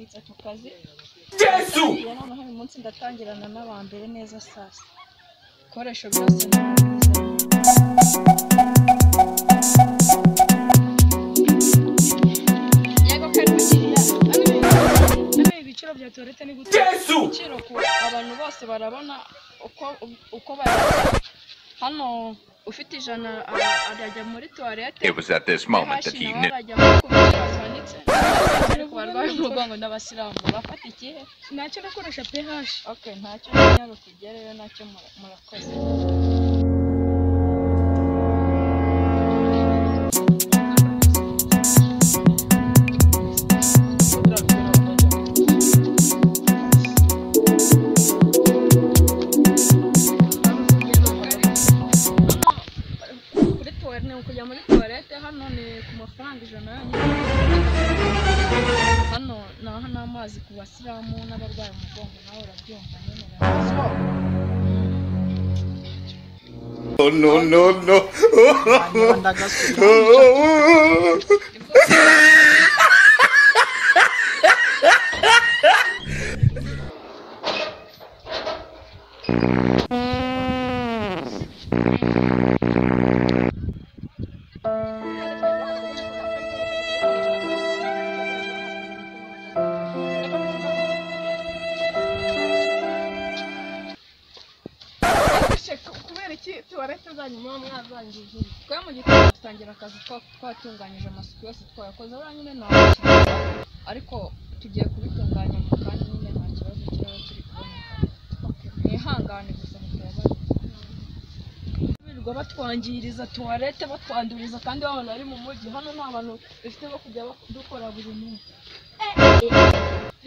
nahindutse ku kazi Yesu noneho uyu munsi ndatangirana n'abambere neza sasa koresho byose yego karibukira ibiciro bya toilette ni gute ibiciro ku abantu bose barabona uko bari hano ufite ijana arajya muri toilette. It was at this moment that he knew. Barwaye umugongo n'abasilamu bafata ikihe ntacyo nakoresha pH. Okay, ntacyo nyaro kugereyo nacyo murakoze. Kujya muri toilette hano ni ku mafaranga ijana hano naho n'amazi ku basilamu n'abarwaye umugongo nawe urabyumva nyine. No. Toilette zanyu mwazangije kwa mu gitondo tutangira akazi twatunganyije amasuku yose twayakoze nyine nawe ariko tugiye kubitunganya mu kanya nyine nta kibazo kiraba kiri kuboneka. Mwihangane gusa birirwa batwangiriza toilette batwanduriza kandi babona ari mu mujyi hano nta bantu bifite bo kujya dukora buri munsi.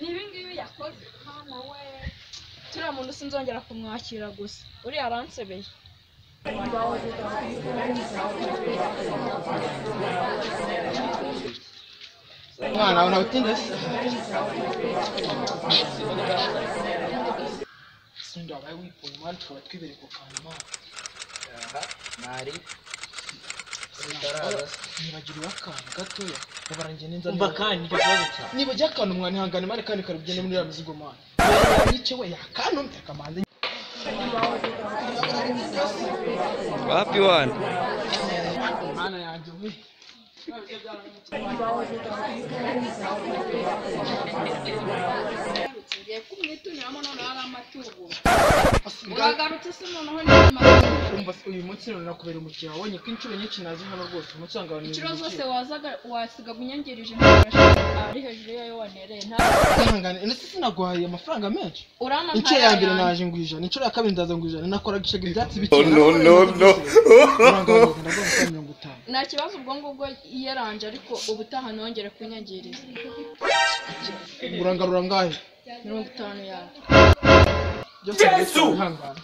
Nibi ngibi yakoze hano we turiya muntu sinzongera kumwakira gusa uriya aransebeye. Mwana unautinde sindo abaye wipoye mwana tukaba twibere ku kanwa mari nibagiriwe akantu gatoya babarangiye n'inzara umva kandi icyo kibazo cyawe niba jya akantu mwana ihangane mane kandi karubigende muri ya mizigo mwana yice we yakantu mtakamanze wapi wana mwana yanjye we ngiye kumwituniramo none hari amatubo uragarutse se noneho umva uyu munsi none nakubera umukiriya wabonye ko inshuro nyinshi nazi hano rwose umunsi wanga abantu inshuro zose wasiga unyangirije ari hejuru yayo wanereye nta ihangane nese sinaguhaye amafaranga menshi inshuro ya mbere naje ngwijana inshuro ya kabiri ndaza ngwijana nakoragishaga ibyatsi bike No. nta kibazo ubwo ngubwo yaranje ariko ubutaha nongere kunyangiriza urangarura ngahe 50 yawe Yesu ihangane